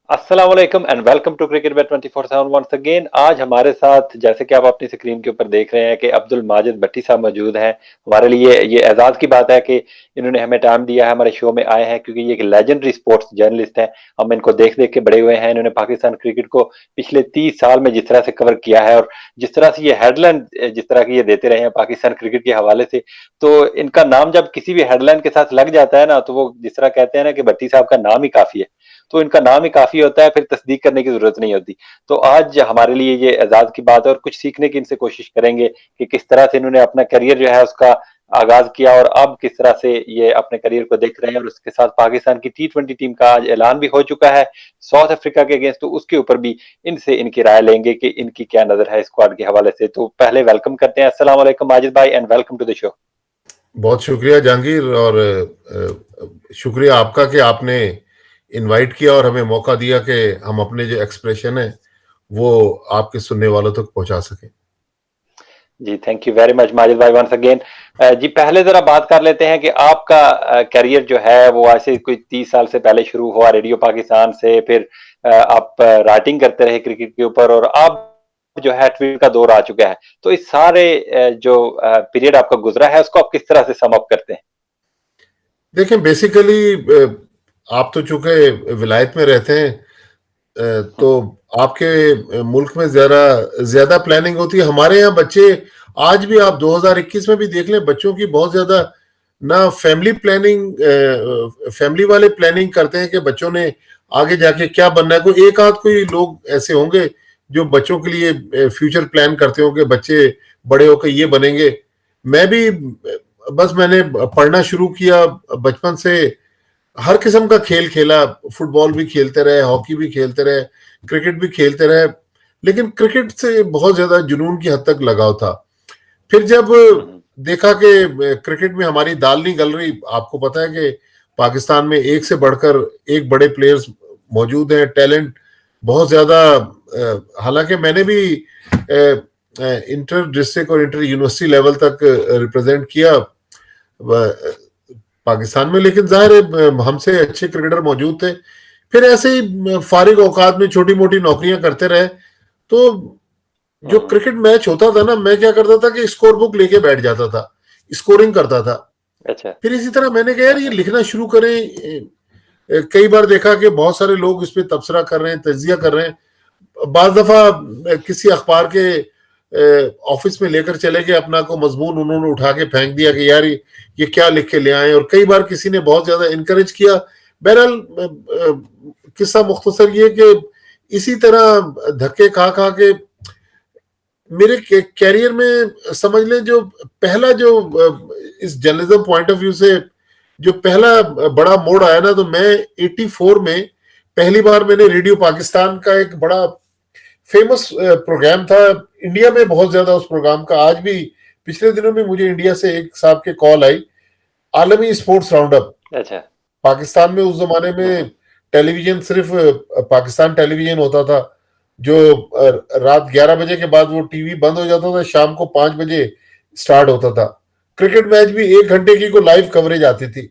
अस्सलाम वालेकुम and welcome to cricket bat 24/7 once again. आज हमारे साथ जैसे कि आप अपनी स्क्रीन के ऊपर देख रहे हैं कि अब्दुल माजिद भट्टी साहब मौजूद हैं। हमारे लिए ये एजाज की बात है कि इन्होंने हमें टाइम दिया है, हमारे शो में आए हैं, क्योंकि ये एक लेजेंडरी स्पोर्ट्स जर्नलिस्ट हैं। हम इनको देख देख के बड़े हुए हैं। इन्होंने पाकिस्तान क्रिकेट को पिछले 30 साल में जिस तरह से कवर किया है और जिस तरह से ये हेडलाइन जिस तरह की ये देते रहे हैं पाकिस्तान क्रिकेट के हवाले से, तो इनका नाम जब किसी भी हेडलाइन के साथ लग जाता है ना, तो वो जिस तरह कहते हैं ना कि भट्टी साहब का नाम ही काफी है, तो इनका नाम ही काफी होता है, फिर तस्दीक करने की जरूरत नहीं होती। तो आज हमारे लिए ये एजाज की बात है और कुछ सीखने की इनसे कोशिश करेंगे कि किस तरह से इन्होंने अपना करियर जो है उसका आगाज किया और अब किस तरह से ये अपने करियर को देख रहे हैं। और उसके साथ पाकिस्तान की T20 टीम का आज ऐलान भी हो चुका है साउथ अफ्रीका के अगेंस्ट, तो उसके ऊपर भी इनसे इनकी राय लेंगे कि इनकी क्या नजर है स्क्वाड के हवाले से। तो पहले वेलकम करते हैं। अस्सलाम वालेकुम माजिद भाई and welcome to the show. बहुत शुक्रिया जहांगीर, और शुक्रिया आपका कि आपने इनवाइट किया और हमें मौका दिया कि हम अपने जो एक्सप्रेशन है वो आपके सुनने वालों तक पहुंचा सकें। जी thank you very much Majid भाई वंस अगेन। जी पहले जरा बात कर लेते हैं कि आपका करियर जो है वो ऐसे कोई 30 साल से पहले शुरू हुआ रेडियो पाकिस्तान से, फिर आप राइटिंग करते रहे क्रिकेट के ऊपर और अब जो है ट्विटर का दौर आ चुका है। तो इस सारे जो पीरियड आपका गुजरा है उसको आप किस तरह से सम अप करते हैं? देखें, बेसिकली आप तो चूंकि विलायत में रहते हैं, तो आपके मुल्क में ज्यादा ज्यादा प्लानिंग होती है। हमारे यहाँ बच्चे आज भी, आप 2021 में भी देख लें, बच्चों की बहुत ज्यादा ना फैमिली प्लानिंग, फैमिली वाले प्लानिंग करते हैं कि बच्चों ने आगे जाके क्या बनना है। कोई एक आध कोई लोग ऐसे होंगे जो बच्चों के लिए फ्यूचर प्लान करते हो कि बच्चे बड़े होकर ये बनेंगे। मैं भी बस मैंने पढ़ना शुरू किया बचपन से, हर किस्म का खेल खेला, फुटबॉल भी खेलते रहे, हॉकी भी खेलते रहे, क्रिकेट भी खेलते रहे, लेकिन क्रिकेट से बहुत ज्यादा जुनून की हद तक लगाव था। फिर जब देखा कि क्रिकेट में हमारी दाल नहीं गल रही, आपको पता है कि पाकिस्तान में एक से बढ़कर एक बड़े प्लेयर्स मौजूद हैं, टैलेंट बहुत ज्यादा। हालांकि मैंने भी इंटर डिस्ट्रिक्ट और इंटर यूनिवर्सिटी लेवल तक रिप्रेजेंट किया पाकिस्तान में, लेकिन जाहिर है हमसे अच्छे क्रिकेटर मौजूद थे। फिर ऐसे ही फारिग औकात में छोटी मोटी नौकरियां करते रहे। तो जो क्रिकेट मैच होता था ना, मैं क्या करता था कि स्कोर बुक लेके बैठ जाता था, स्कोरिंग करता था। अच्छा। फिर इसी तरह मैंने कहा यार ये लिखना शुरू करें। कई बार देखा कि बहुत सारे लोग इस पे तबसरा कर रहे हैं, तजिया कर रहे हैं। बाज दफा किसी अखबार के ऑफिस में लेकर चले गए, अपना को मजमून उन्होंने उठा के फेंक दिया कि यार ये क्या लिख के ले आए। और कई बार किसी ने बहुत ज्यादा इनकरेज किया। बहरहाल किस्सा मुख्तसर ये कि इसी तरह धक्के खा खा के मेरे कैरियर में समझ लें, जो पहला जो इस जर्नलिज्म पॉइंट ऑफ व्यू से जो पहला बड़ा मोड़ आया ना, तो मैं 84 में पहली बार मैंने रेडियो पाकिस्तान का एक बड़ा फेमस प्रोग्राम था इंडिया में, बहुत ज्यादा उस प्रोग्राम का आज भी, पिछले दिनों में मुझे इंडिया से एक साहब के कॉल आई, आलमी स्पोर्ट्स राउंड अप। अच्छा। पाकिस्तान में उस जमाने में टेलीविजन सिर्फ पाकिस्तान टेलीविजन होता था, जो रात 11 बजे के बाद वो टीवी बंद हो जाता था, शाम को 5 बजे स्टार्ट होता था। क्रिकेट मैच भी 1 घंटे की को लाइव कवरेज आती थी।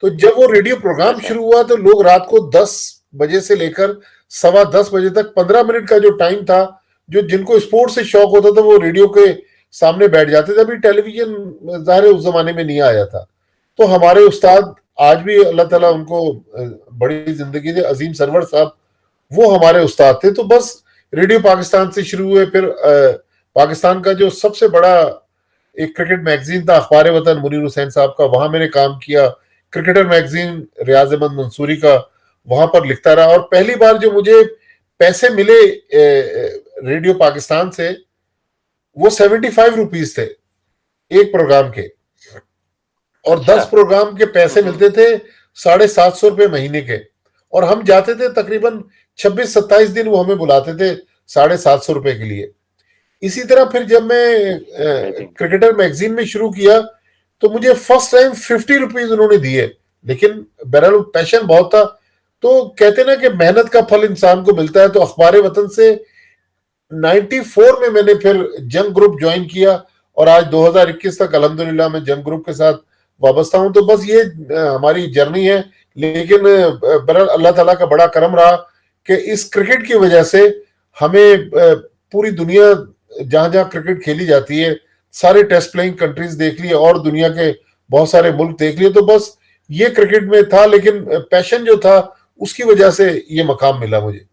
तो जब वो रेडियो प्रोग्राम अच्छा। शुरू हुआ तो लोग रात को 10 बजे से लेकर 10:15 बजे तक 15 मिनट का जो टाइम था, जो जिनको स्पोर्ट्स से शौक होता था वो रेडियो के सामने बैठ जाते थे। अभी टेलीविजन जाहिर उस जमाने में नहीं आया था। तो हमारे उस्ताद, आज भी अल्लाह ताला उनको बड़ी जिंदगी दे, अजीम सरवर साहब, वो हमारे उस्ताद थे। तो बस रेडियो पाकिस्तान से शुरू हुए। फिर पाकिस्तान का जो सबसे बड़ा एक क्रिकेट मैगजीन था अखबार वतन मुनीर हुसैन साहब का, वहां मैंने काम किया। क्रिकेटर मैगजीन रियाज अहमद मंसूरी का, वहां पर लिखता रहा। और पहली बार जो मुझे पैसे मिले रेडियो पाकिस्तान से, वो 75 रुपीज थे एक प्रोग्राम के, और अच्छा। 10 प्रोग्राम के पैसे मिलते थे 750 रुपए महीने के। और हम जाते थे तकरीबन 26-27 दिन, वो हमें बुलाते थे 750 रुपए के लिए। इसी तरह फिर जब मैं अमेजिंग। क्रिकेटर मैगजीन में शुरू किया, तो मुझे फर्स्ट टाइम 50 रुपीज उन्होंने दिए, लेकिन बहरहाल पैशन बहुत था। तो कहते ना कि मेहनत का फल इंसान को मिलता है। तो अखबार वतन से 94 में मैंने फिर जंग ग्रुप ज्वाइन किया, और आज 2021 तक अल्हम्दुलिल्लाह मैं जंग ग्रुप के साथ वाबस्ता हूं। तो बस ये हमारी जर्नी है लेकिन बहरहाल अल्लाह ताला का बड़ा करम रहा कि इस क्रिकेट की वजह से हमें पूरी दुनिया, जहां जहां क्रिकेट खेली जाती है, सारे टेस्ट प्लेइंग कंट्रीज देख लिए और दुनिया के बहुत सारे मुल्क देख लिए। तो बस ये क्रिकेट में था, लेकिन पैशन जो था उसकी वजह से ये मकाम मिला मुझे।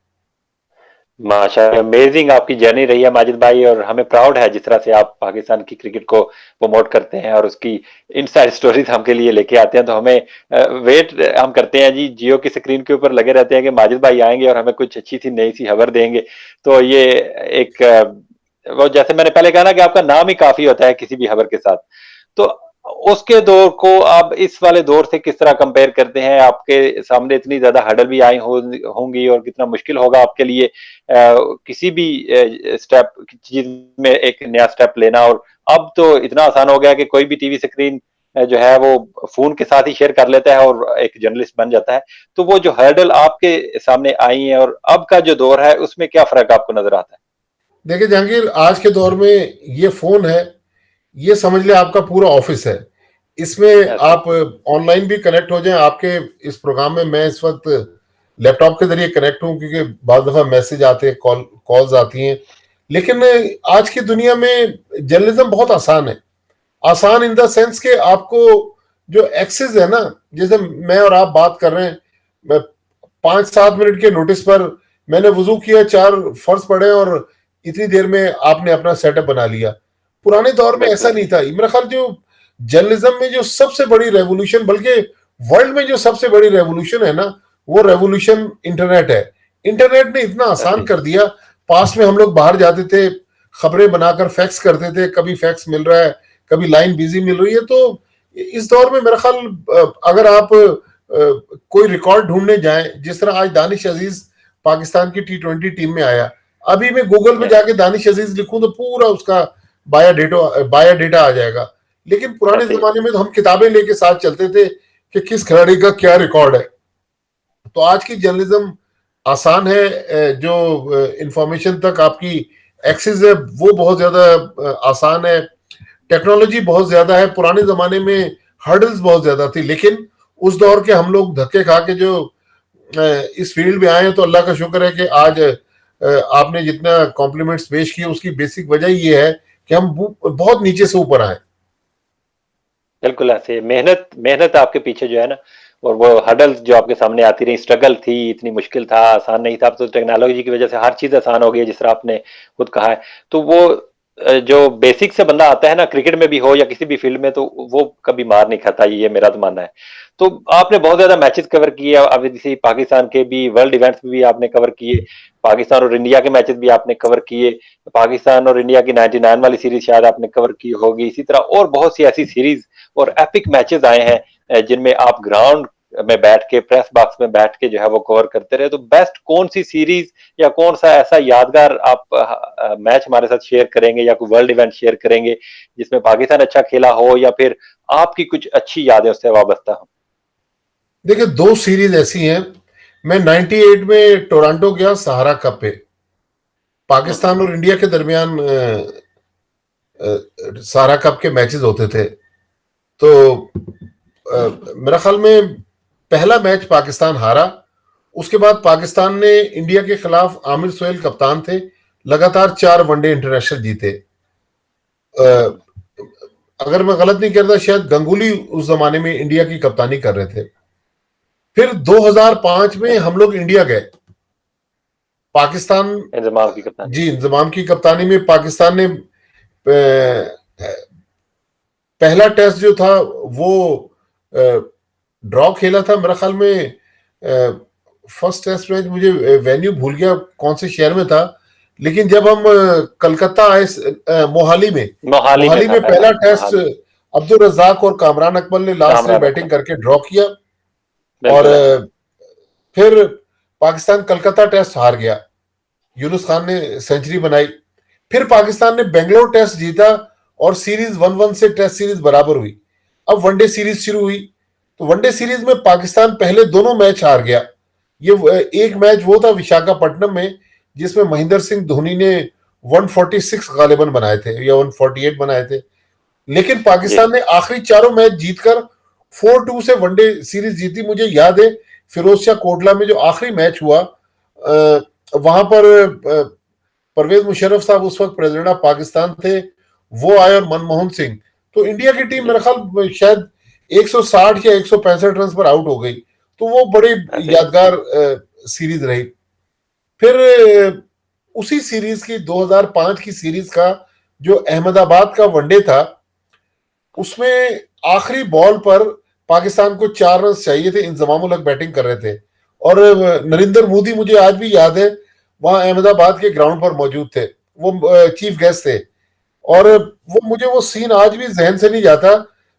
माशाल्लाह, अमेजिंग आपकी जर्नी रही है माजिद भाई, और हमें प्राउड है जिस तरह से आप पाकिस्तान की क्रिकेट को प्रमोट करते हैं और उसकी इनसाइड स्टोरीज हमके लिए लेके आते हैं। तो हमें वेट हम करते हैं जी, जियो की स्क्रीन के ऊपर लगे रहते हैं कि माजिद भाई आएंगे और हमें कुछ अच्छी सी नई सी खबर देंगे। तो ये एक वो जैसे मैंने पहले कहा ना कि आपका नाम ही काफी होता है किसी भी खबर के साथ। तो उसके दौर को आप इस वाले दौर से किस तरह कंपेयर करते हैं? आपके सामने इतनी ज्यादा हर्डल भी आई होंगी और कितना मुश्किल होगा आपके लिए किसी भी स्टेप चीज में एक नया स्टेप लेना। और अब तो इतना आसान हो गया कि कोई भी टीवी स्क्रीन जो है वो फोन के साथ ही शेयर कर लेता है और एक जर्नलिस्ट बन जाता है। तो वो जो हर्डल आपके सामने आई है और अब का जो दौर है उसमें क्या फर्क आपको नजर आता देखिए जहांगीर, आज के दौर में ये फोन है, ये समझ ले आपका पूरा ऑफिस है। इसमें है ऐसे? आप ऑनलाइन भी कनेक्ट हो जाएं। आपके इस प्रोग्राम में मैं इस वक्त लैपटॉप के जरिए कनेक्ट हूं, क्योंकि बहुत दफा मैसेज आते हैं, कॉल्स आती हैं। लेकिन आज की दुनिया में जर्नलिज्म बहुत आसान है। आसान इन द सेंस के आपको जो एक्सेस है ना, जैसे मैं और आप बात कर रहे हैं, मैं 5-7 मिनट के नोटिस पर मैंने वजू किया, 4 फर्ज पड़े और इतनी देर में आपने अपना सेटअप बना लिया। पुराने दौर में ऐसा बिल्कुल। नहीं था। मेरा ख्याल जो जर्नलिज्म में जो सबसे बड़ी रेवोल्यूशन, बल्कि वर्ल्ड में जो सबसे बड़ी रेवोल्यूशन है ना, वो रेवोल्यूशन इंटरनेट है। इंटरनेट ने इतना आसान ऐसे। कर दिया। पास में हम लोग बाहर जाते थे, खबरें बनाकर फैक्स करते थे, कभी फैक्स मिल रहा है, कभी लाइन बिजी मिल रही है। तो इस दौर में मेरा ख्याल अगर आप कोई रिकॉर्ड ढूंढने जाएं, जिस तरह आज दानिश अजीज पाकिस्तान की T20 टीम में आया, अभी मैं गूगल पे ऐसे। जाके दानिश अजीज लिखूं तो पूरा उसका बायो डेटा आ जाएगा। लेकिन पुराने ऐसे। जमाने में तो हम किताबें लेके साथ चलते थे कि किस खिलाड़ी का क्या रिकॉर्ड है। तो आज की जर्नलिज्म आसान है। जो इंफॉर्मेशन तक आपकी एक्सेस है वो बहुत ज्यादा आसान है। टेक्नोलॉजी बहुत ज्यादा है। पुराने जमाने में हर्डल्स बहुत ज्यादा थी, लेकिन उस दौर के हम लोग धक्के खा के जो इस फील्ड में आए हैं, तो अल्लाह का शुक्र है कि आज आपने जितना कॉम्प्लीमेंट्स पेश किए उसकी बेसिक वजह ये है कि हम बहुत नीचे से ऊपर आए। बिल्कुल ऐसे मेहनत मेहनत आपके पीछे जो है ना, और वो हडल्स जो आपके सामने आती रही, स्ट्रगल थी, इतनी मुश्किल था, आसान नहीं था। अब तो टेक्नोलॉजी की वजह से हर चीज आसान हो गई है जिस तरह आपने खुद कहा है। तो वो जो बेसिक से बंदा आता है ना, क्रिकेट में भी हो या किसी भी फील्ड में, तो वो कभी मार नहीं खाता, ये मेरा तो मानना है। तो आपने बहुत ज्यादा मैचेस कवर किए, अब जैसे पाकिस्तान के भी वर्ल्ड इवेंट्स भी आपने कवर किए, पाकिस्तान और इंडिया के मैचेस भी आपने कवर किए, पाकिस्तान और इंडिया की 99 वाली सीरीज शायद आपने कवर की होगी। इसी तरह और बहुत सी ऐसी सीरीज और एपिक मैचेस आए हैं जिनमें आप ग्राउंड में बैठ के, प्रेस बॉक्स में बैठ के जो है वो कवर करते रहे। तो बेस्ट कौन सी सीरीज या कौन सा ऐसा यादगार आप मैच हमारे साथ शेयर करेंगे, या कोई वर्ल्ड इवेंट शेयर करेंगे जिसमें पाकिस्तान अच्छा खेला हो, या फिर आपकी कुछ अच्छी यादें उससे वाबस्ता हो? देखिए, 2 सीरीज ऐसी हैं। मैं 98 में टोरंटो गया सहारा कप पे, हम्म। पाकिस्तान और इंडिया के दरमियान सहारा कप के मैचेस होते थे। तो मेरा ख्याल में पहला मैच पाकिस्तान हारा। उसके बाद पाकिस्तान ने इंडिया के खिलाफ, आमिर सोहेल कप्तान थे, लगातार 4 वनडे इंटरनेशनल जीते। अ, अगर मैं गलत नहीं करता, शायद गंगुली उस जमाने में इंडिया की कप्तानी कर रहे थे। फिर 2005 में हम लोग इंडिया गए। पाकिस्तान, इंजमाम की कप्तानी जी, में। इंजमाम की कप्तानी में पाकिस्तान ने पहला टेस्ट जो था वो ड्रॉ खेला था। मेरा ख्याल में फर्स्ट टेस्ट मैच, मुझे वेन्यू भूल गया कौन से शहर में था। लेकिन जब हम कलकत्ता आए, मोहाली में, मोहाली में मोहाली था में पहला, पहला टेस्ट मोहाली। अब्दुल रज्जाक और कामरान अकमल ने लास्ट में कामरान बैटिंग अकमल। करके ड्रॉ किया। और बिल्कुल ऐसे। फिर पाकिस्तान कलकत्ता टेस्ट हार गया। यूनुस खान ने सेंचुरी बनाई। फिर पाकिस्तान ने बेंगलोर टेस्ट जीता और सीरीज 1-1 से टेस्ट सीरीज बराबर हुई। अब वनडे सीरीज शुरू हुई। तो वनडे सीरीज में पाकिस्तान पहले दोनों मैच हार गया। ये एक मैच वो था विशाखापट्टनम में, जिसमें महेंद्र सिंह धोनी ने 146 गालिबन बनाए थे या 148 बनाए थे। लेकिन जी। पाकिस्तान ने आखिरी चारों मैच जीतकर 4-2 से वनडे सीरीज जीती। मुझे याद है फिरोज शाह कोटला में जो आखिरी मैच हुआ, वहां पर परवेज मुशर्रफ साहब उस वक्त प्रेसिडेंट ऑफ पाकिस्तान थे, वो आए और मनमोहन सिंह। तो इंडिया की टीम जी मेरा ख्याल शायद 160 या 165 रन पर आउट हो गई। तो वो बड़ी ऐसे ही। यादगार सीरीज रही। फिर उसी सीरीज की 2005 की सीरीज का जो अहमदाबाद का वनडे था, उसमें आखिरी बॉल पर पाकिस्तान को 4 रन चाहिए थे, इंजमाम उल हक बैटिंग कर रहे थे, और नरेंद्र मोदी मुझे आज भी याद है वहां अहमदाबाद के ग्राउंड पर मौजूद थे, वो चीफ गेस्ट थे। और वो मुझे वो सीन आज भी जहन से नहीं जाता।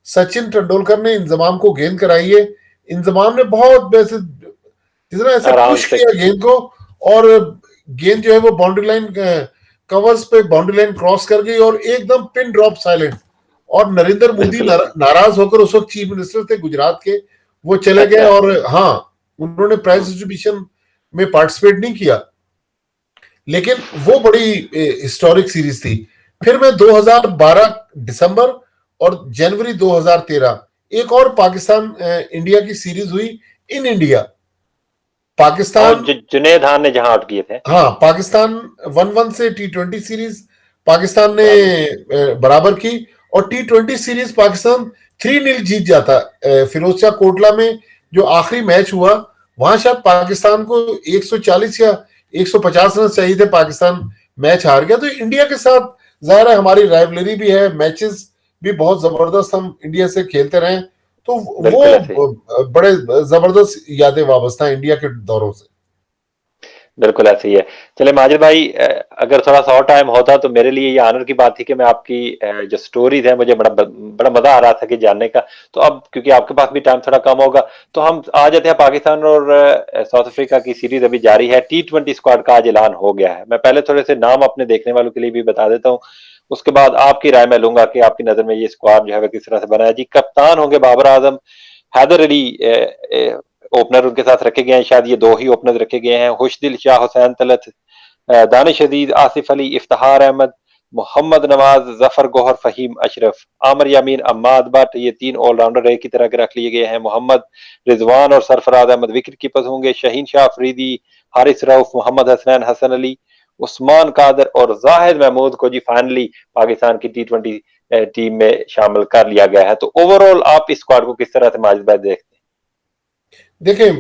सचिन तेंदुलकर ने इंजमाम को गेंद कराई है, इंजमाम ने बहुत वैसे जितना ऐसे आराम पुश से। किया गेंद को, और गेंद जो है वो बाउंड्री लाइन कवर्स पे बाउंड्री लाइन क्रॉस कर गई और एकदम पिन ड्रॉप साइलेंट। और नरेंद्र मोदी बिल्कुल ऐसे। नाराज होकर, उस वक्त चीफ मिनिस्टर थे गुजरात के, वो चले गए। अच्छा। और हाँ, उन्होंने प्राइज डिस्ट्रीब्यूशन में पार्टिसिपेट नहीं किया, लेकिन वो बड़ी हिस्टोरिक सीरीज थी। फिर मैं 2012 दिसंबर और जनवरी 2013 एक और पाकिस्तान इंडिया की सीरीज हुई इन इंडिया। और पाकिस्तान, जुनेद खान ने जहां आउट किए थे। हाँ, पाकिस्तान 1-1 से T20 सीरीज पाकिस्तान ने बराबर। बराबर की, और T20 सीरीज पाकिस्तान 3-0 जीत जाता। फिरोज शाह कोटला में जो आखिरी मैच हुआ, वहां शायद पाकिस्तान को 140 या 150 रन चाहिए थे, पाकिस्तान मैच हार गया। तो इंडिया के साथ जाहिर है हमारी राइवलरी भी है, मैचेस भी बहुत जबरदस्त हम इंडिया से खेलते रहे, तो बिल्कुल ऐसे ही। वो बड़े जबरदस्त यादें वाबस्ता हैं इंडिया के दौरों से। बिल्कुल ऐसे ही है। चले माजिद भाई, अगर थोड़ा सा और टाइम होता तो मेरे लिए ये ऑनर की बात थी कि मैं आपकी जो स्टोरीज है, मुझे बड़ा बड़ा मजा आ रहा था कि जानने का। तो अब क्योंकि आपके पास भी टाइम थोड़ा कम होगा, तो हम आ जाते हैं पाकिस्तान और साउथ अफ्रीका की सीरीज अभी जारी है। T20 स्क्वाड का आज ऐलान हो गया है। मैं पहले थोड़े से नाम अपने देखने वालों के लिए भी बता देता हूँ, उसके बाद आपकी राय मैं लूंगा कि आपकी नजर में ये स्क्वाड जो है वह किस तरह से बना है। जी, कप्तान होंगे बाबर आजम, हैदर अली ओपनर उनके साथ रखे गए हैं, शायद ये दो ही ओपनर रखे गए हैं। खुशदिल शाह, हुसैन तलत, दानिश अजीज, आसिफ अली, इफ्तिखार अहमद, मोहम्मद नवाज, जफर गोहर, फहीम अशरफ, आमिर यामीन, अम्माद भट्ट, ये 3 ऑलराउंडर एक ही तरह के रख लिए गए हैं। मोहम्मद रिजवान और सरफराज अहमद विकेट कीपर्स होंगे। शहीन शाह अफरीदी, हारिस रऊफ, मोहम्मद हसनैन, हसन अली, उस्मान कादर और जाहिद महमूद को जी फाइनली पाकिस्तान की T20 टीम में शामिल कर लिया गया है। तो ओवरऑल आप इस स्क्वाड को किस तरह से माजिद भाई देखते देखें,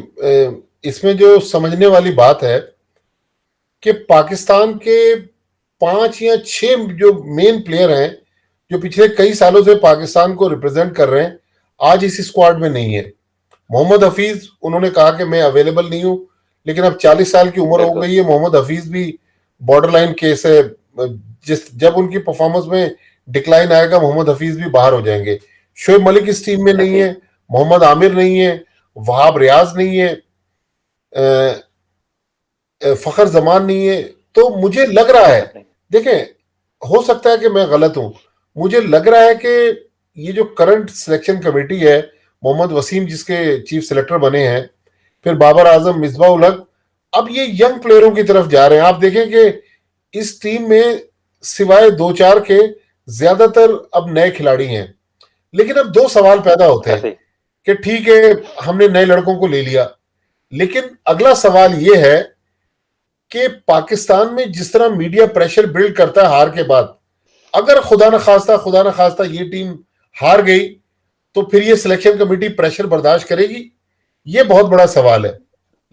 इसमें जो समझने वाली बात है कि पाकिस्तान के 5 या 6 जो मेन प्लेयर हैं, जो पिछले कई सालों से पाकिस्तान को रिप्रेजेंट कर रहे हैं, आज इस स्क्वाड में नहीं है। मोहम्मद हफीज, उन्होंने कहा कि मैं अवेलेबल नहीं हूं, लेकिन अब 40 साल की हैं? उम्र हो बिल्कुल। गई है। मोहम्मद हफीज भी बॉर्डर लाइन केस है, जब उनकी परफॉर्मेंस में डिक्लाइन आएगा, मोहम्मद हफीज भी बाहर हो जाएंगे। शोएब मलिक इस टीम में नहीं ऐसे ही। है, मोहम्मद आमिर नहीं है, वहाब रियाज नहीं है, फखर जमान नहीं है। तो मुझे लग रहा है, नहीं। देखें, हो सकता है कि मैं गलत हूं, मुझे लग रहा है कि ये जो करंट सिलेक्शन कमेटी है, मोहम्मद वसीम जिसके चीफ सेलेक्टर बने हैं, फिर बाबर आजम, मिसबा उल हक, अब ये यंग प्लेयरों की तरफ जा रहे हैं। आप देखें कि इस टीम में सिवाय 2-4 के ज्यादातर अब नए खिलाड़ी हैं। लेकिन अब दो सवाल पैदा होते हैं ऐसे ही। कि ठीक है, हमने नए लड़कों को ले लिया, लेकिन अगला सवाल यह है कि पाकिस्तान में जिस तरह मीडिया प्रेशर बिल्ड करता है हार के बाद, अगर खुदा न खास्ता ये टीम हार गई, तो फिर ये सिलेक्शन कमेटी प्रेशर बर्दाश्त करेगी? ये बहुत बड़ा सवाल है।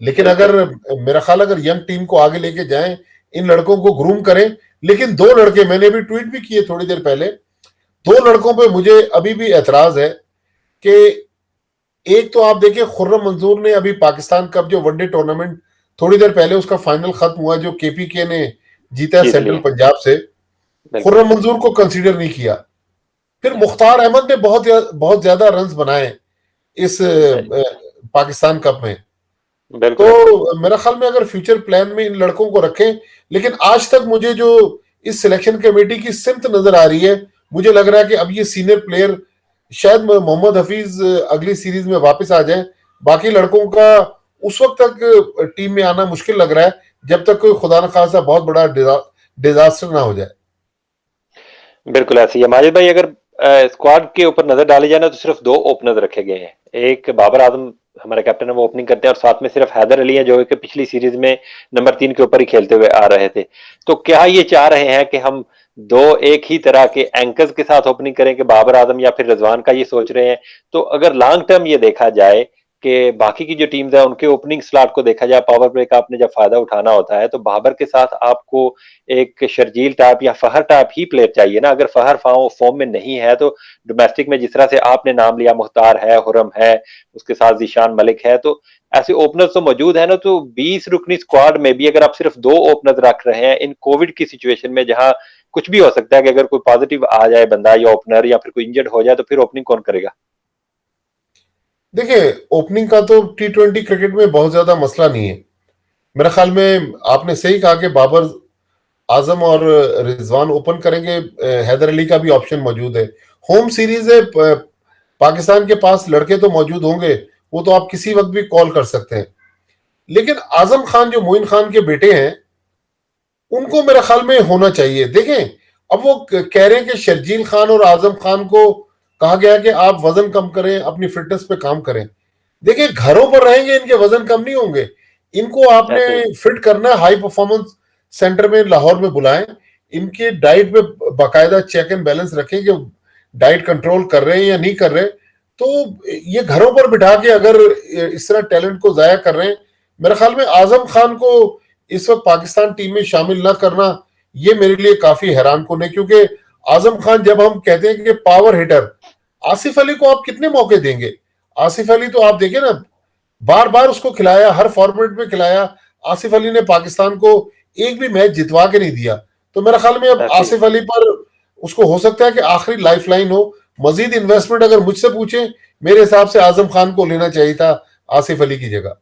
लेकिन अगर, बिल्कुल। मेरा ख्याल, अगर यंग टीम को आगे लेके जाएं, इन लड़कों को ग्रूम करें। लेकिन दो लड़के, मैंने भी ट्वीट भी किए थोड़ी देर पहले, दो लड़कों पे मुझे अभी भी एतराज है कि एक तो आप देखिए, खुर्रम मंजूर ने अभी पाकिस्तान कप जो वनडे टूर्नामेंट थोड़ी देर पहले उसका फाइनल खत्म हुआ, जो केपीके ने जीता है जीत सेंट्रल लिए। पंजाब से, बिल्कुल। खुर्रम मंजूर को कंसीडर नहीं किया। फिर मुख्तार अहमद ने बहुत ज्यादा रन्स बनाए इस पाकिस्तान कप में। बिल्कुल ऐसे ही। तो मेरा ख्याल में अगर फ्यूचर प्लान में इन लड़कों को रखें, लेकिन आज तक मुझे जो इस सिलेक्शन कमेटी की सिमत नजर आ रही है, मुझे लग रहा है कि अब ये सीनियर प्लेयर, शायद मोहम्मद हफीज अगली सीरीज में वापस आ जाए, बाकी लड़कों का उस वक्त तक टीम में आना मुश्किल लग रहा है, जब तक कोई खुदा न खासा बहुत बड़ा डिजास्टर ना हो जाए। बिल्कुल ऐसे ही है माजिद भाई। अगर स्क्वाड के ऊपर नजर डाली जाए ना तो सिर्फ दो ओपनर्स रखे गए हैं। एक बाबर आजम हमारे कैप्टन है, वो ओपनिंग करते हैं, और साथ में सिर्फ हैदर अली है जो कि पिछली सीरीज में नंबर 3 के ऊपर ही खेलते हुए आ रहे थे। तो क्या ये चाह रहे हैं कि हम दो एक ही तरह के एंकर्स के साथ ओपनिंग करें कि बाबर आजम या फिर रिजवान का, ये सोच रहे हैं? तो अगर लॉन्ग टर्म ये देखा जाए कि बाकी की जो टीम्स है उनके ओपनिंग स्लॉट को देखा जाए, पावर प्ले का आपने जब फायदा उठाना होता है तो बाबर के साथ आपको एक शर्जील टाइप या फहर टाइप ही प्लेयर चाहिए ना। अगर फहर फॉर्म में नहीं है तो डोमेस्टिक में जिस तरह से आपने नाम लिया, मुख्तार है, हुरम है, उसके साथ जीशान मलिक है, तो ऐसे ओपनर्स तो मौजूद है ना। तो 20 रुकनी स्क्वाड में भी अगर आप सिर्फ दो ओपनर्स रख रहे हैं इन कोविड की सिचुएशन में, जहां कुछ भी हो सकता है कि अगर कोई पॉजिटिव आ जाए बंदा या ओपनर, या फिर कोई इंजर्ड हो जाए, तो फिर ओपनिंग कौन करेगा? देखिए, ओपनिंग का तो T20 क्रिकेट में बहुत ज्यादा मसला नहीं है। मेरे ख्याल में आपने सही कहा कि बाबर आजम और रिजवान ओपन करेंगे। हैदर अली का भी ऑप्शन मौजूद है। होम सीरीज है, पाकिस्तान के पास लड़के तो मौजूद होंगे, वो तो आप किसी वक्त भी कॉल कर सकते हैं। लेकिन आजम खान जो मोइन खान के बेटे हैं, उनको मेरे ख्याल में होना चाहिए। देखें, अब वो कह रहे हैं कि शर्जील खान और आजम खान को कहा गया कि आप वजन कम करें, अपनी फिटनेस पे काम करें। देखिए, घरों पर रहेंगे इनके वजन कम नहीं होंगे। इनको आपने ऐसे ही। फिट करना है, हाई परफॉर्मेंस सेंटर में लाहौर में बुलाएं। इनके डाइट पे बाकायदा चेक एंड बैलेंस रखें कि डाइट कंट्रोल कर रहे हैं या नहीं कर रहे। तो ये घरों पर बिठा के अगर इस तरह टैलेंट को जाया कर रहे हैं, मेरे ख्याल में आजम खान को इस वक्त पाकिस्तान टीम में शामिल ना करना ये मेरे लिए काफी हैरान कुन है। क्योंकि आजम खान, जब हम कहते हैं कि पावर हिटर, आसिफ अली को आप कितने मौके देंगे? आसिफ अली तो आप देखिए ना, बार बार उसको खिलाया, हर फॉर्मेट में खिलाया। आसिफ अली ने पाकिस्तान को एक भी मैच जितवा के नहीं दिया। तो मेरे ख्याल में अब ऐसे ही। आसिफ अली पर उसको हो सकता है कि आखिरी लाइफ लाइन हो। मजीद इन्वेस्टमेंट अगर मुझसे पूछे, मेरे हिसाब से आजम खान को लेना चाहिए था आसिफ अली की जगह।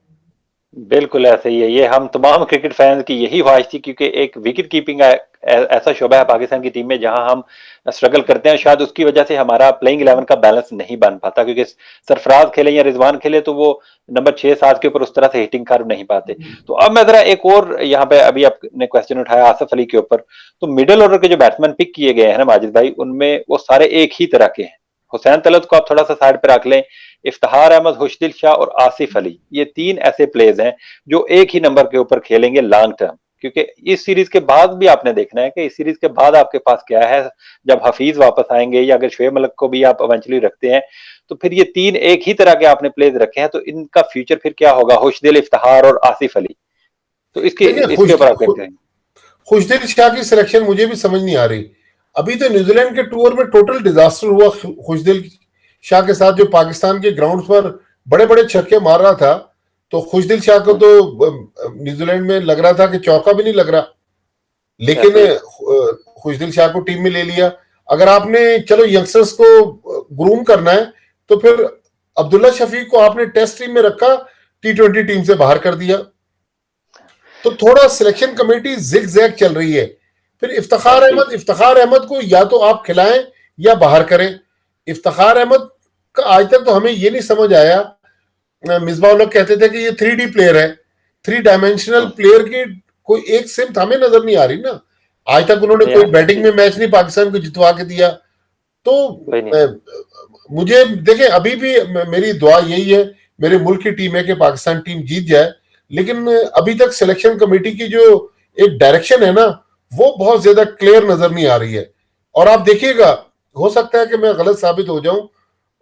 बिल्कुल ऐसे ही है, ये हम तमाम क्रिकेट फैंस की यही ख्वाहिश थी, क्योंकि एक विकेट कीपिंग ऐसा शोबा है पाकिस्तान की टीम में जहां हम स्ट्रगल करते हैं। शायद उसकी वजह से हमारा प्लेइंग 11 का बैलेंस नहीं बन पाता, क्योंकि सरफराज खेले या रिजवान खेले तो वो नंबर 6-7 के ऊपर उस तरह से हिटिंग कर नहीं पाते। तो अब मैं जरा एक और यहाँ पे, अभी आपने क्वेश्चन उठाया आसिफ अली के ऊपर, तो मिडिल ऑर्डर के जो बैट्समैन पिक किए गए हैं ना माजिद भाई, उनमें वो सारे एक ही तरह के हैं। हुसैन तलत को आप थोड़ा सा साइड पे रख लें, इफ्तिखार अहमद, खुशदिल शाह और आसिफ अली, ये तीन ऐसे प्लेयर्स हैं जो एक ही नंबर के ऊपर खेलेंगे लॉन्ग टर्म। क्योंकि इस सीरीज के बाद भी आपने देखना है कि इस सीरीज के बाद आपके पास क्या है। जब हफीज वापस आएंगे या अगर शोएब मलिक को भी आप इवेंचुअली रखते हैं, तो फिर ये तीन एक ही तरह के आपने प्लेयर्स रखे हैं, तो इनका फ्यूचर फिर क्या होगा? खुशदिल, इफ्तिखार और आसिफ अली। तो इसके देखिए, इसके ऊपर आप क्या कहेंगे? खुशदिल शाह की सिलेक्शन मुझे भी समझ नहीं आ रही। अभी तो न्यूजीलैंड के टूर में टोटल डिजास्टर हुआ खुशदिल शाह के साथ, जो पाकिस्तान के ग्राउंड पर बड़े बड़े छक्के मार रहा था। तो खुशदिल शाह को तो न्यूजीलैंड में लग रहा था कि चौका भी नहीं लग रहा। लेकिन ऐसे ही। खुशदिल शाह को टीम में ले लिया। अगर आपने चलो यंगस्टर्स को ग्रूम करना है, तो फिर अब्दुल्ला शफीक को आपने टेस्ट टीम में रखा, T20 टीम से बाहर कर दिया। तो थोड़ा सिलेक्शन कमेटी जिग जैग चल रही है। फिर ऐसे ही। इफ्तिखार अहमद को या तो आप खिलाएं या बाहर करें। इफ्तिखार अहमद का आज तक तो हमें ये नहीं समझ आया। मिसबाह लोग कहते थे कि ये 3D प्लेयर है, 3 डायमेंशनल प्लेयर की कोई एक सिमत हमें नजर नहीं आ रही ना। आज तक उन्होंने नहीं, कोई ऐसे बैटिंग ही। में मैच नहीं पाकिस्तान को जितवा के दिया। तो कोई नहीं। मुझे देखें, अभी भी मेरी दुआ यही है, मेरे मुल्क की टीम है कि पाकिस्तान टीम जीत जाए। लेकिन अभी तक सिलेक्शन कमेटी की जो एक डायरेक्शन है ना, वो बहुत ज्यादा क्लियर नजर नहीं आ रही है। और आप देखिएगा, हो सकता है कि मैं गलत साबित हो जाऊं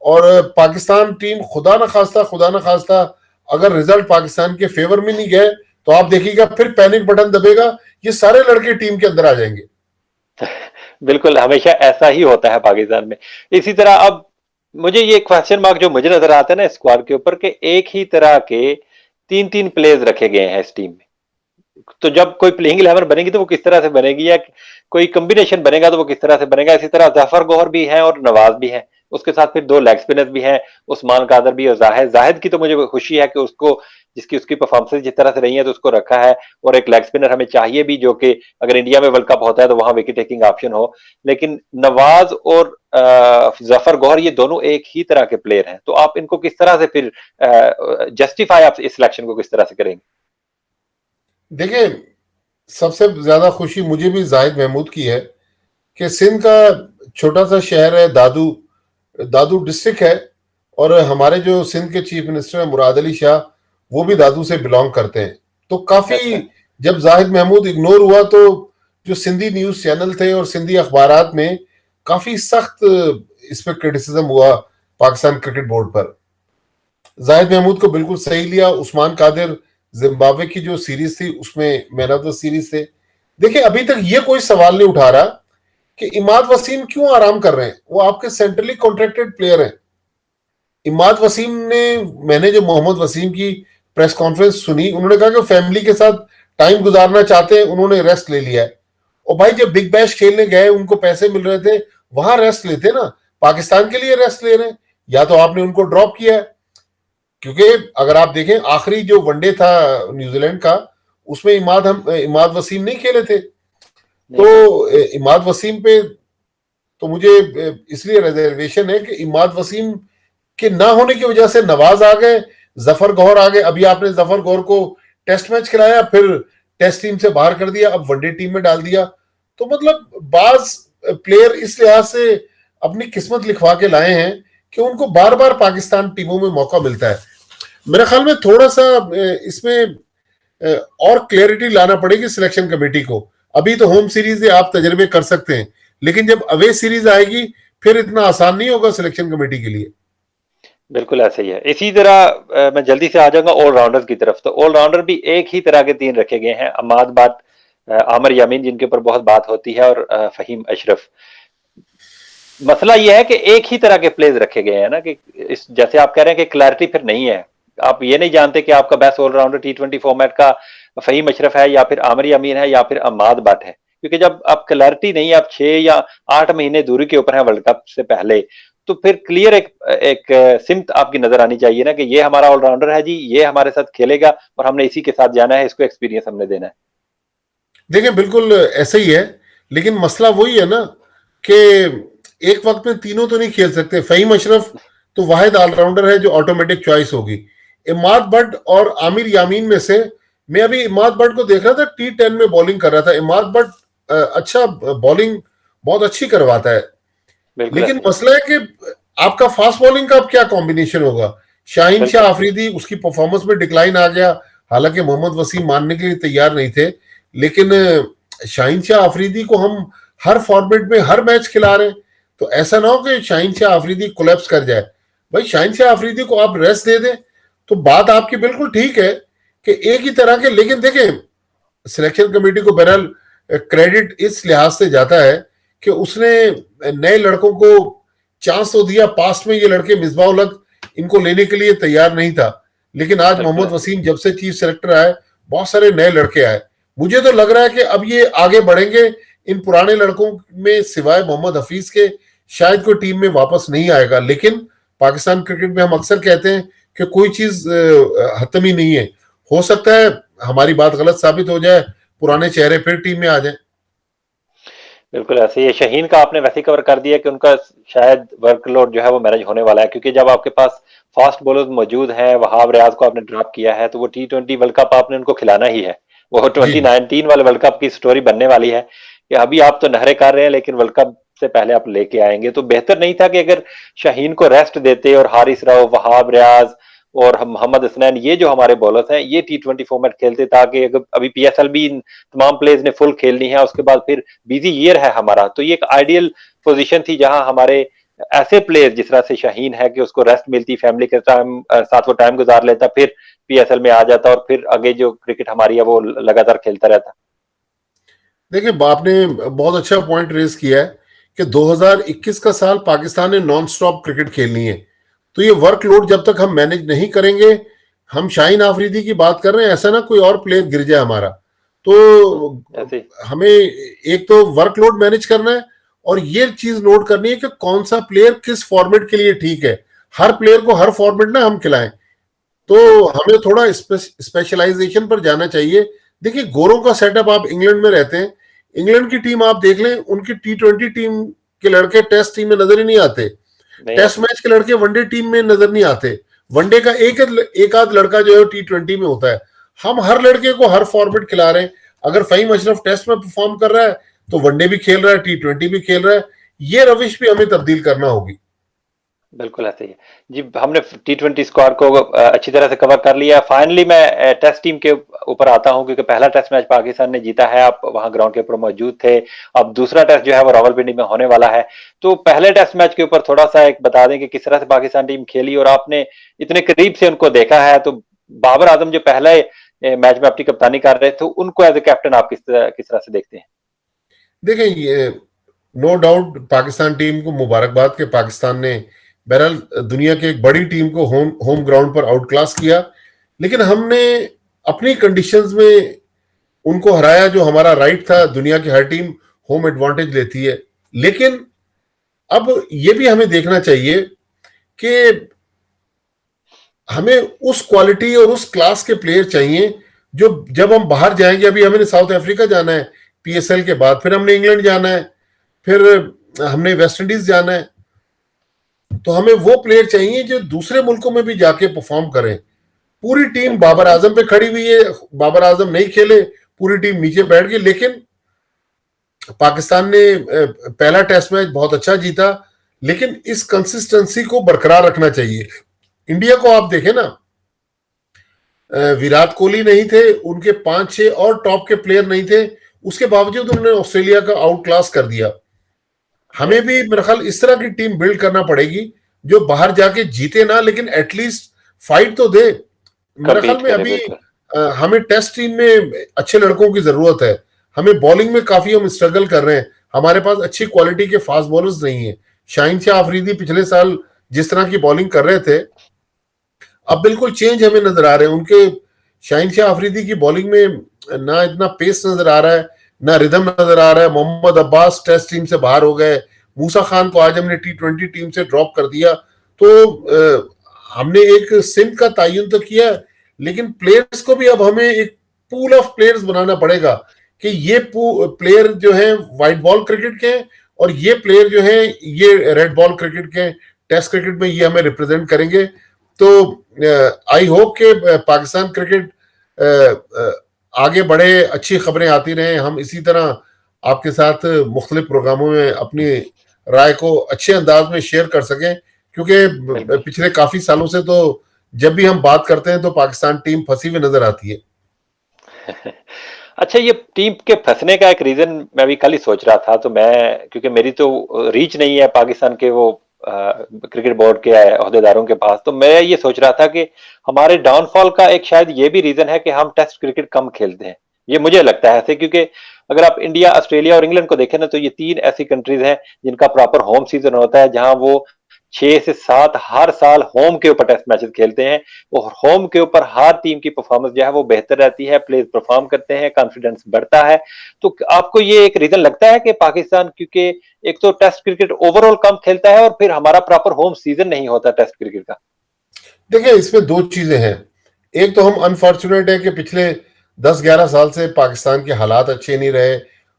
और पाकिस्तान टीम खुदा ना खास्ता अगर रिजल्ट पाकिस्तान के फेवर में नहीं गए, तो आप देखिएगा फिर पैनिक बटन दबेगा, ये सारे लड़के टीम के अंदर आ जाएंगे। बिल्कुल, हमेशा ऐसा ही होता है पाकिस्तान में। इसी तरह अब मुझे ये क्वेश्चन मार्क जो मुझे नजर आता है ना स्क्वाड के ऊपर, के एक ही तरह के तीन तीन प्लेयर्स रखे गए हैं इस टीम में। तो जब कोई प्लेइंग 11 बनेगी तो वो किस तरह से बनेगी, या कोई कॉम्बिनेशन बनेगा तो वो किस तरह से बनेगा? इसी तरह जफर गौहर भी है और नवाज भी है, उसके साथ फिर दो लेग स्पिनर्स भी हैं, उस्मान कादर भी और जाहिद। जाहिद की तो मुझे खुशी है कि उसको, जिसकी उसकी परफॉर्मेंस जिस तरह से रही है, तो उसको रखा है। और एक लेग स्पिनर हमें चाहिए भी, जो कि अगर इंडिया में वर्ल्ड कप होता है तो वहां विकेट टेकिंग ऑप्शन हो। लेकिन नवाज और जफर गौहर ये दोनों एक ही तरह के प्लेयर हैं, तो आप इनको किस तरह से फिर जस्टिफाई, आप इस सिलेक्शन को किस तरह से करेंगे? देखिए, सबसे ज्यादा खुशी मुझे भी जाहिद महमूद की है कि सिंध का छोटा सा शहर है दादू, दादू डिस्ट्रिक्ट है, और हमारे जो सिंध के चीफ मिनिस्टर हैं मुराद अली शाह, वो भी दादू से बिलोंग करते हैं। तो काफी, अच्छा। जब जाहिद महमूद इग्नोर हुआ तो जो सिंधी न्यूज चैनल थे और सिंधी अखबारात में काफी सख्त इस पर क्रिटिसिज्म हुआ पाकिस्तान क्रिकेट बोर्ड पर। जाहिद महमूद को बिल्कुल सही लिया। उस्मान कादिर जिम्बाब्वे की जो सीरीज थी उसमें मैन ऑफ द सीरीज थे। देखिए अभी तक ये कोई सवाल नहीं उठा रहा कि इमाद वसीम क्यों आराम कर रहे हैं, वो आपके सेंट्रली कॉन्ट्रैक्टेड प्लेयर हैं। इमाद वसीम ने, मैंने जो मोहम्मद वसीम की प्रेस कॉन्फ्रेंस सुनी, उन्होंने कहा कि फैमिली के साथ टाइम गुजारना चाहते हैं, उन्होंने रेस्ट ले लिया है। और भाई जब बिग बैश खेलने गए उनको पैसे मिल रहे थे, वहां रेस्ट लेते ना, पाकिस्तान के लिए रेस्ट ले रहे हैं। या तो आपने उनको ड्रॉप किया है, क्योंकि अगर आप देखें आखिरी जो वनडे था न्यूजीलैंड का, उसमें इमाद वसीम नहीं खेले थे। नहीं खेले। तो इमाद वसीम पे तो मुझे इसलिए रिजर्वेशन है कि इमाद वसीम के ना होने की वजह से नवाज आ गए, जफर गौर आ गए। अभी आपने जफर गौर को टेस्ट मैच खिलाया, फिर टेस्ट टीम से बाहर कर दिया, अब वनडे टीम में डाल दिया। तो मतलब बाज प्लेयर इस लिहाज से अपनी किस्मत लिखवा के लाए हैं कि उनको बार बार पाकिस्तान टीमों में मौका मिलता है। मेरे ख्याल में थोड़ा सा इसमें और क्लैरिटी लाना पड़ेगी सिलेक्शन कमेटी को। अभी तो होम सीरीज है, आप तजर्बे कर सकते हैं, लेकिन जब अवे सीरीज आएगी फिर इतना आसान नहीं होगा सिलेक्शन कमेटी के लिए। बिल्कुल ऐसा ही है। इसी तरह मैं जल्दी से आ जाऊंगा ऑलराउंडर की तरफ। तो ऑलराउंडर भी एक ही तरह के तीन रखे गए हैं, अमाद बट, आमिर यामीन जिनके ऊपर बहुत बात होती है, और फहीम अशरफ। मसला यह है कि एक ही तरह के प्लेयर्स रखे गए हैं ना, कि इस जैसे आप कह रहे हैं कि क्लैरिटी फिर नहीं है। आप ये नहीं जानते कि आपका बेस्ट ऑलराउंडर टी20 फॉर्मेट का फहीम अशरफ है, या फिर आमिर यामीन है, या फिर अमाद बट है। क्योंकि जब आप क्लैरिटी नहीं है, आप 6 या 8 महीने दूरी के ऊपर हैं वर्ल्ड कप से पहले, तो फिर क्लियर एक सिमत आपकी नजर आनी चाहिए ना, कि ये हमारा ऑलराउंडर है जी, ये हमारे साथ खेलेगा और हमने इसी के साथ जाना है, इसको एक्सपीरियंस हमने देना है। देखिए बिल्कुल ऐसा ही है, लेकिन मसला वही है ना कि एक वक्त में तीनों तो नहीं खेल सकते। फहीम अशरफ तो वाहिद ऑलराउंडर है जो ऑटोमेटिक चॉइस होगी। इमाद बट और आमिर यामीन में से मैं अभी इमाद बट को देख रहा था, T10 में बॉलिंग कर रहा था। इमाद बट अच्छा बॉलिंग बहुत अच्छी करवाता है, बिल्कुल लेकिन ऐसे ही मसला है कि आपका फास्ट बॉलिंग का अब क्या कॉम्बिनेशन होगा। है। शाहीन शाह बिल्कुल। आफरीदी, उसकी परफॉर्मेंस में डिक्लाइन आ गया, हालांकि मोहम्मद वसीम मानने के लिए तैयार नहीं थे, लेकिन शाहीन शाह आफरीदी को हम हर फॉर्मेट में हर मैच खिला रहे हैं। तो ऐसा ना हो कि शाहीन शाह आफरीदी कोलैप्स कर जाए। भाई शाहीन शाह आफरीदी को आप रेस्ट दे दें, तो बात आपकी बिल्कुल ठीक है कि एक ही तरह के। लेकिन देखें सिलेक्शन कमेटी को बहरहाल क्रेडिट इस लिहाज से जाता है कि उसने नए लड़कों को चांस तो दिया। पास्ट में ये लड़के मिसबाह उल हक इनको लेने के लिए तैयार नहीं था, लेकिन आज बिल्कुल मोहम्मद ऐसे ही वसीम जब से चीफ सेलेक्टर आए, बहुत सारे नए लड़के आए। मुझे तो लग रहा है कि अब ये आगे बढ़ेंगे। इन पुराने लड़कों में सिवाय मोहम्मद हफीज के शायद कोई टीम में वापस नहीं आएगा। लेकिन पाकिस्तान क्रिकेट में हम अक्सर कहते हैं कि कोई चीज हतमी नहीं है। हो सकता है हमारी बात गलत साबित हो जाए, पुराने चेहरे फिर टीम में आ जाए। बिल्कुल ऐसे ही है। शाहीन का आपने वैसे कवर कर दिया कि उनका शायद वर्कलोड जो है वो मैनेज होने वाला है, क्योंकि जब आपके पास फास्ट बॉलर्स मौजूद हैं, वहाब रियाज को आपने ड्रॉप किया है, तो वो T20 वर्ल्ड कप आपने उनको खिलाना ही है। वो जी 2019 वाले वर्ल्ड कप की स्टोरी बनने वाली है कि अभी आप तो नहरे कर रहे हैं, लेकिन वर्ल्ड कप से पहले आप लेके आएंगे। तो बेहतर नहीं था कि अगर शाहीन को रेस्ट देते और हारिस राव, वहाब रियाज और मोहम्मद हसनैन, ये जो हमारे बॉलर्स हैं, ये T20 फॉर्मेट खेलते, ताकि अभी PSL भी इन तमाम प्लेयर्स ने फुल खेलनी है, उसके बाद फिर बिजी ईयर है हमारा, तो ये एक आइडियल पोजीशन थी जहां हमारे ऐसे प्लेयर्स जिस तरह से शाहीन है कि उसको रेस्ट मिलती, फैमिली के टाइम साथ वो टाइम गुजार लेता, फिर PSL में आ जाता और फिर आगे जो क्रिकेट हमारी है वो लगातार खेलता रहता। देखिए आपने बहुत अच्छा पॉइंट रेज किया है कि 2021 का साल पाकिस्तान ने नॉन स्टॉप क्रिकेट खेलनी है। तो ये वर्कलोड जब तक हम मैनेज नहीं करेंगे, हम शाहीन आफरीदी की बात कर रहे हैं, ऐसा ना कोई और प्लेयर गिर जाए हमारा। तो ऐसे हमें एक तो वर्कलोड मैनेज करना है, और ये चीज नोट करनी है कि कौन सा प्लेयर किस फॉर्मेट के लिए ठीक है। हर प्लेयर को हर फॉर्मेट ना हम खिलाएं। तो हमें थोड़ा स्पेशलाइजेशन पर जाना चाहिए। देखिए गोरों का सेटअप, आप इंग्लैंड में रहते हैं, इंग्लैंड की टीम आप देख लें, उनकी T20 टीम के लड़के टेस्ट टीम में नजर ही नहीं आते। नहीं टेस्ट आती। मैच के लड़के वनडे टीम में नजर नहीं आते। वनडे का एक आध लड़का जो है T20 में होता है। हम हर लड़के को हर फॉर्मेट खिला रहे हैं। अगर फहीम अशरफ टेस्ट में परफॉर्म कर रहा है तो वनडे भी खेल रहा है, T20 भी खेल रहा है। ये रविश भी हमें तब्दील करना होगी। बिल्कुल ऐसे ही है जी। हमने T20 स्क्वाड को अच्छी तरह से कवर कर लिया। फाइनली मैं टेस्ट टीम के ऊपर आता हूं, क्योंकि पहला टेस्ट मैच पाकिस्तान ने जीता है, आप वहां ग्राउंड के ऊपर मौजूद थे। अब दूसरा टेस्ट जो है वो रावलपिंडी में होने वाला है। तो पहले टेस्ट मैच के ऊपर थोड़ा सा एक बता दें कि किस तरह से पाकिस्तान टीम खेली, और आपने इतने करीब से उनको देखा है, तो बाबर आजम जो पहले मैच में अपनी कप्तानी कर रहे थे, उनको एज ए कैप्टन आप किस तरह से देखते हैं? देखें, ये नो डाउट पाकिस्तान टीम को मुबारकबाद के पाकिस्तान ने बहरहाल दुनिया की एक बड़ी टीम को होम होम ग्राउंड पर आउट क्लास किया, लेकिन हमने अपनी कंडीशंस में उनको हराया, जो हमारा राइट था। दुनिया की हर टीम होम एडवांटेज लेती है, लेकिन अब ये भी हमें देखना चाहिए कि हमें उस क्वालिटी और उस क्लास के प्लेयर चाहिए जो जब हम बाहर जाएंगे, अभी हमने साउथ अफ्रीका जाना है PSL के बाद, फिर हमने इंग्लैंड जाना है, फिर हमने वेस्ट इंडीज जाना है, तो हमें वो प्लेयर चाहिए जो दूसरे मुल्कों में भी जाके परफॉर्म करें। पूरी टीम बिल्कुल बाबर आजम पे खड़ी हुई है, बाबर आजम नहीं खेले, पूरी टीम नीचे बैठ गई। लेकिन पाकिस्तान ने पहला टेस्ट मैच बहुत अच्छा जीता, लेकिन इस कंसिस्टेंसी को बरकरार रखना चाहिए। इंडिया को आप देखें ना, विराट कोहली नहीं थे, उनके 5-6 और टॉप के प्लेयर नहीं थे, उसके बावजूद उन्होंने ऑस्ट्रेलिया का आउट क्लास कर दिया। हमें भी मेरे ख्याल इस तरह की टीम बिल्ड करना पड़ेगी जो बाहर जाके जीते ना, लेकिन एटलीस्ट फाइट तो दे। मेरे ख्याल कम्पीट में करे, अभी बिल्कुल। हमें टेस्ट टीम में अच्छे लड़कों की जरूरत है। हमें बॉलिंग में काफी हम स्ट्रगल कर रहे हैं, हमारे पास अच्छी क्वालिटी के फास्ट बॉलर्स नहीं है। शाहीन शाह अफरीदी पिछले साल जिस तरह की बॉलिंग कर रहे थे, अब बिल्कुल चेंज हमें नजर आ रहे हैं उनके। शाहीन शाह अफरीदी की बॉलिंग में ना इतना पेस नजर आ रहा है, ना रिदम नजर आ रहा है। मोहम्मद अब्बास टेस्ट टीम से बाहर हो गए, मूसा खान को आज हमने T20 टीम से ड्रॉप कर दिया। तो हमने एक सिंध का तयन तो किया, लेकिन प्लेयर्स को भी अब हमें एक पूल ऑफ प्लेयर्स बनाना पड़ेगा कि ये प्लेयर जो है व्हाइट बॉल क्रिकेट के हैं, और ये प्लेयर जो है ये रेड बॉल क्रिकेट के, टेस्ट क्रिकेट में ये हमें रिप्रेजेंट करेंगे। तो आई होप के पाकिस्तान क्रिकेट आगे बढ़े, अच्छी खबरें आती रहें, हम इसी तरह आपके साथ मुख्तलिफ प्रोग्रामों में अपनी राय को अच्छे अंदाज में शेयर कर सकें, क्योंकि बिल्कुल। पिछले काफी सालों से तो जब भी हम बात करते हैं तो पाकिस्तान टीम फंसी हुई नजर आती है। अच्छा, ये टीम के फंसने का एक रीजन मैं अभी कल ही सोच रहा था, तो मैं, क्योंकि मेरी तो रीच नहीं है पाकिस्तान के वो क्रिकेट बोर्ड के अहदेदारों के पास, तो मैं ये सोच रहा था कि हमारे डाउनफॉल का एक शायद ये भी रीजन है कि हम टेस्ट क्रिकेट कम खेलते हैं। ये मुझे लगता है ऐसे, क्योंकि अगर आप इंडिया, ऑस्ट्रेलिया और इंग्लैंड को देखें ना, तो ये तीन ऐसी कंट्रीज हैं जिनका प्रॉपर होम सीजन होता है, जहां वो 6 से 7 हर साल होम के ऊपर टेस्ट मैचेस खेलते हैं। और होम के ऊपर हर टीम की परफॉर्मेंस जो है वो बेहतर रहती है, प्लेयर्स परफॉर्म करते हैं, कॉन्फिडेंस बढ़ता है। तो आपको ये एक रीजन लगता है कि पाकिस्तान, क्योंकि एक तो टेस्ट क्रिकेट ओवरऑल कम खेलता है, और फिर हमारा प्रॉपर होम सीजन नहीं होता टेस्ट क्रिकेट का? देखिए, इसमें दो चीजें हैं। एक तो हम अनफॉर्चुनेट है कि पिछले 10-11 साल से पाकिस्तान के हालात अच्छे नहीं रहे।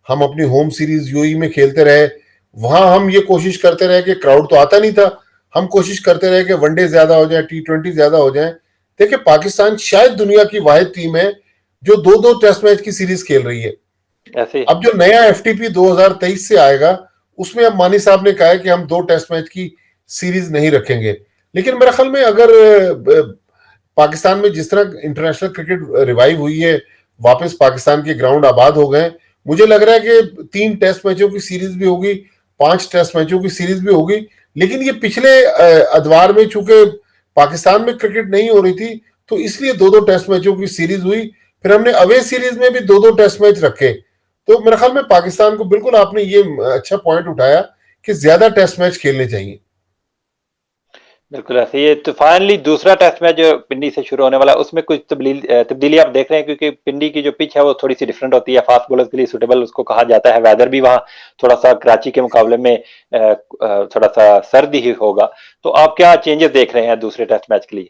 हम अपनी होम सीरीज यूएई में खेलते रहे, वहां हम ये कोशिश करते रहे कि क्राउड तो आता नहीं था, हम कोशिश करते रहे कि वनडे ज्यादा हो जाए, T20 ज्यादा हो जाए। देखिए, पाकिस्तान शायद दुनिया की वाहिद टीम है जो दो दो टेस्ट मैच की सीरीज खेल रही है। ऐसे ही। अब जो नया FTP 2023 से आएगा, उसमें अब मानी साहब ने कहा है कि हम 2 टेस्ट मैच की सीरीज नहीं रखेंगे। लेकिन मेरे ख्याल में अगर पाकिस्तान में जिस तरह इंटरनेशनल क्रिकेट रिवाइव हुई है, वापस पाकिस्तान के ग्राउंड आबाद हो गए, मुझे लग रहा है कि 3 टेस्ट मैचों की सीरीज भी होगी, 5 टेस्ट मैचों की सीरीज भी होगी। लेकिन ये पिछले अदवार में चूंकि पाकिस्तान में क्रिकेट नहीं हो रही थी, तो इसलिए 2-2 टेस्ट मैचों की सीरीज हुई। फिर हमने अवे सीरीज में भी 2-2 टेस्ट मैच रखे। तो मेरे ख्याल में पाकिस्तान को, बिल्कुल आपने ये अच्छा पॉइंट उठाया कि ज्यादा टेस्ट मैच खेलने चाहिए। बिल्कुल ऐसे ही है। तो फाइनली दूसरा टेस्ट मैच जो पिंडी से शुरू होने वाला है, उसमें कुछ तब्दीली आप देख रहे हैं? क्योंकि पिंडी की जो पिच है वो थोड़ी सी डिफरेंट होती है, फास्ट बॉलर्स के लिए सुटेबल उसको कहा जाता है। वेदर भी वहाँ थोड़ा सा कराची के मुकाबले में थोड़ा सा सर्दी ही होगा। तो आप क्या चेंजेस देख रहे हैं दूसरे टेस्ट मैच के लिए?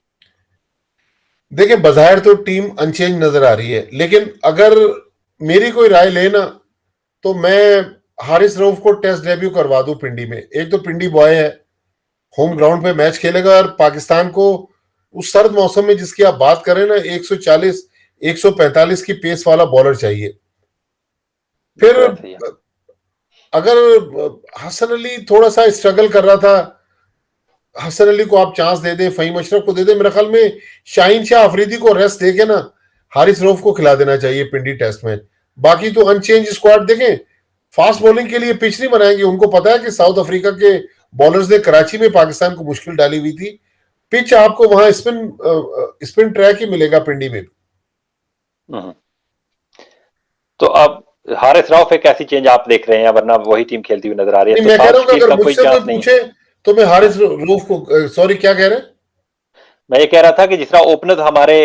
देखिए, बाहर तो टीम अनचेंज नजर आ रही है, लेकिन अगर मेरी कोई राय लेना तो मैं हारिस रऊफ को टेस्ट डेब्यू करवा दूं पिंडी में। एक तो पिंडी बॉय है, होम ग्राउंड पे मैच खेलेगा, और पाकिस्तान को उस सर्द मौसम में जिसकी आप बात करें ना, 140 145 की पेस वाला बॉलर चाहिए। फिर बिल्कुल ऐसे ही है। अगर हसन अली थोड़ा सा स्ट्रगल कर रहा था, हसन अली को आप चांस दे दें, फहीम अशरफ को दे दें, मेरे ख्याल में शाहीन शाह अफरीदी को रेस्ट देके ना हारिस रऊफ को खिला देना चाहिए पिंडी टेस्ट में। बाकी तो अनचेंज स्क्वाड देखें, फास्ट बॉलिंग के लिए पिच नहीं बनाएंगे, उनको पता है कि साउथ अफ्रीका के बॉलर्स ने कराची में पाकिस्तान को मुश्किल डाली हुई थी। पिच आपको वहां स्पिन स्पिन ट्रैक ही मिलेगा पिंडी में। हम्म। तो अब हारिस रऊफ एक ऐसी चेंज आप देख रहे हैं, वरना वही टीम खेलती हुई नजर आ रही है, नहीं, तो मैं कह साउथ रहा हूँ कि शकील अगर का कोई मुझसे कोई चांस नहीं है। पूछे तो मैं हाँ, हारिस रऊफ को, सॉरी क्या कह रहे हैं? मैं ये कह रहा था कि जिस तरह ओपनर हमारे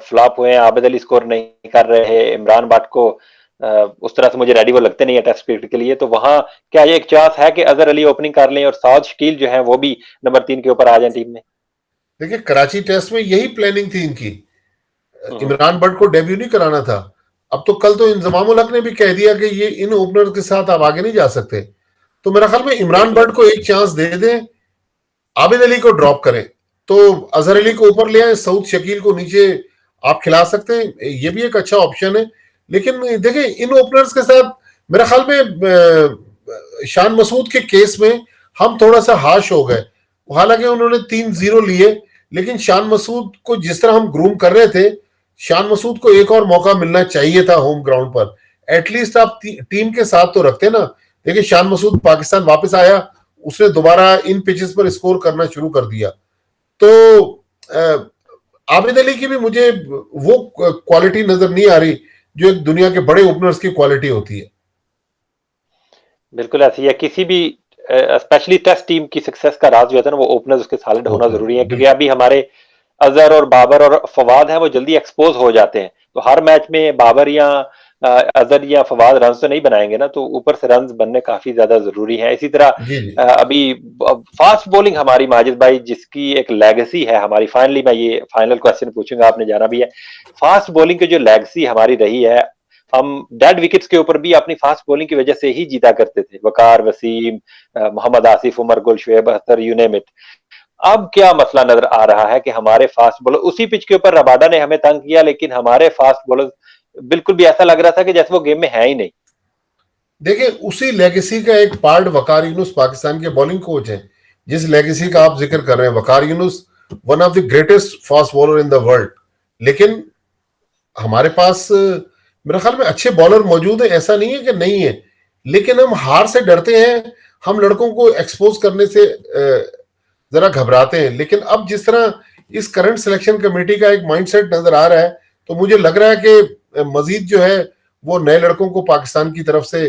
फ्लॉप हुए हैं, आबिद अली स्कोर नहीं कर रहे हैं, इमरान भट्ट को उस तरह से मुझे रेडी वो लगते नहीं है टेस्ट क्रिकेट के लिए, तो वहां क्या ये एक चांस है कि अजहर अली ओपनिंग कर लें और साउथ शकील जो है वो भी नंबर 3 के ऊपर आ जाए टीम में? देखिए, कराची टेस्ट में यही प्लानिंग थी इनकी, हम्म। इमरान भट्ट को डेब्यू नहीं कराना था। अब तो कल तो इंजमाम उल हक ने भी कह दिया कि ये इन ओपनर के साथ आप आगे नहीं जा सकते। तो मेरा ख्याल में इमरान बिल्कुल। भट्ट को एक चांस दे दें, आबिद अली को ड्रॉप करें, तो अजहर अली को ऊपर ले आए, सऊद शकील को नीचे आप खिला सकते हैं, ये भी एक अच्छा ऑप्शन है। लेकिन देखिए, इन ओपनर्स के साथ मेरे ख्याल में शान मसूद के केस में हम थोड़ा सा हाश हो गए। हालांकि उन्होंने 3-0 लिए, लेकिन शान मसूद को जिस तरह हम ग्रूम कर रहे थे, शान मसूद को एक और मौका मिलना चाहिए था होम ग्राउंड पर। एटलीस्ट आप टीम के साथ तो रखते ना। देखिए, शान मसूद पाकिस्तान वापस आया, उसने दोबारा इन पिचेस पर स्कोर करना शुरू कर दिया। तो आबिद अली की भी मुझे वो क्वालिटी नजर नहीं आ रही जो एक दुनिया के बड़े ओपनर्स की क्वालिटी होती है। बिल्कुल ऐसी है, किसी भी स्पेशली टेस्ट टीम की सक्सेस का राज जो है ना, वो ओपनर्स उसके सॉलिड होना ओपनर, जरूरी है, क्योंकि बिल्कुल। अभी हमारे अजहर और बाबर और फवाद है वो जल्दी एक्सपोज हो जाते हैं, तो हर मैच में बाबर या अजहर या फवाद रन तो नहीं बनाएंगे ना, तो ऊपर से रन बनने काफी ज्यादा जरूरी है। इसी तरह जी जी अभी फास्ट बॉलिंग हमारी माजिद भाई जिसकी एक लेगेसी है हमारी, फाइनली मैं ये फाइनल क्वेश्चन पूछूंगा, आपने जाना भी है, फास्ट बॉलिंग की जो लेगेसी हमारी रही है, हम डेड विकेट्स के ऊपर भी अपनी फास्ट बॉलिंग की वजह से ही जीता करते थे, वकार Wasim, Mohammad Asif, Umar Gul, Shoaib Akhtar, you name it. अब क्या मसला नजर आ रहा है कि हमारे फास्ट बॉलर, उसी पिच के ऊपर रबाडा ने हमें तंग किया, लेकिन हमारे फास्ट बॉलर बिल्कुल भी ऐसा लग रहा था कि जैसे वो गेम में है ही नहीं। देखिए, उसी लेगेसी का एक पार्ट वकार यूनुस पाकिस्तान के बॉलिंग कोच हैं। जिस लेगेसी का आप जिक्र कर रहे हैं, Waqar Younis one of the greatest fast bowler in the world. लेकिन हमारे पास मेरे ख्याल में अच्छे बॉलर मौजूद है, ऐसा नहीं है कि नहीं है, लेकिन हम हार से डरते हैं, हम लड़कों को एक्सपोज करने से जरा घबराते हैं। लेकिन अब जिस तरह इस करंट सिलेक्शन कमेटी का एक माइंडसेट नजर आ रहा है, तो मुझे लग रहा है कि मजीद जो है वो नए लड़कों को पाकिस्तान की तरफ से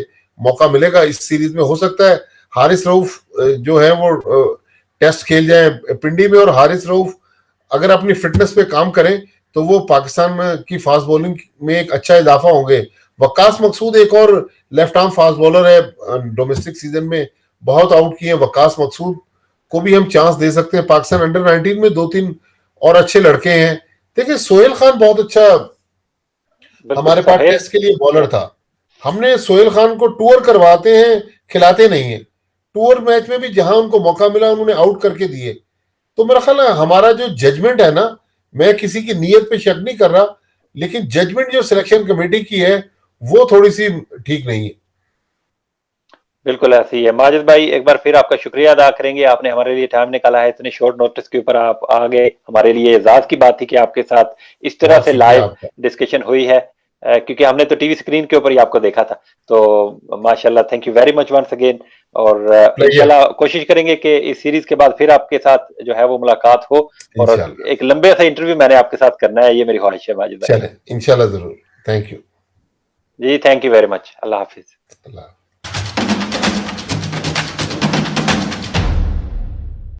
मौका मिलेगा इस सीरीज में। हो सकता है हारिस रऊफ जो है वो टेस्ट खेल जाए पिंडी में, और हारिस रऊफ अगर अपनी फिटनेस पे काम करें तो वो पाकिस्तान की फास्ट बॉलिंग में एक अच्छा इजाफा होंगे। वक्कास मकसूद एक और लेफ्ट आर्म फास्ट बॉलर है, डोमेस्टिक सीजन में बहुत आउट किए हैं। वक्कास मकसूद को भी हम चांस दे सकते हैं। पाकिस्तान अंडर 19 में 2-3 और अच्छे लड़के हैं। देखिए, सोहेल खान बहुत अच्छा बिल्कुल हमारे पास सोहेल। टेस्ट के लिए बॉलर था। हमने सोहेल खान को टूर करवाते हैं, खिलाते नहीं है। टूर मैच में भी जहां उनको मौका मिला उन्होंने आउट करके दिए। तो मेरा ख्याल है हमारा जो जजमेंट है ना, मैं किसी की नीयत पे शक नहीं कर रहा, लेकिन जजमेंट जो सिलेक्शन कमेटी की है वो थोड़ी सी ठीक नहीं है। बिल्कुल ऐसी है। माजिद भाई एक बार फिर आपका शुक्रिया अदा करेंगे, आपने हमारे लिए टाइम निकाला है, इतने शॉर्ट नोटिस के ऊपर आप आ गए। हमारे लिए एजाज की बात थी कि आपके साथ इस तरह बहुत से शुक्रिया लाइव आपका। डिस्कशन हुई है, क्योंकि हमने तो टीवी स्क्रीन के ऊपर ही आपको देखा था। तो माशाल्लाह, thank you very much once again. और प्लेजर। इंशाल्लाह कोशिश करेंगे कि इस सीरीज के बाद फिर आपके साथ जो है वो मुलाकात हो, और इंशाल्लाह। एक लंबे सा इंटरव्यू मैंने आपके साथ करना है, ये मेरी ख्वाहिश है माजिद भाई। चले, इंशाल्लाह जरूर। Thank you. जी थैंक यू वेरी मच, अल्लाह हाफिज। अल्लाह।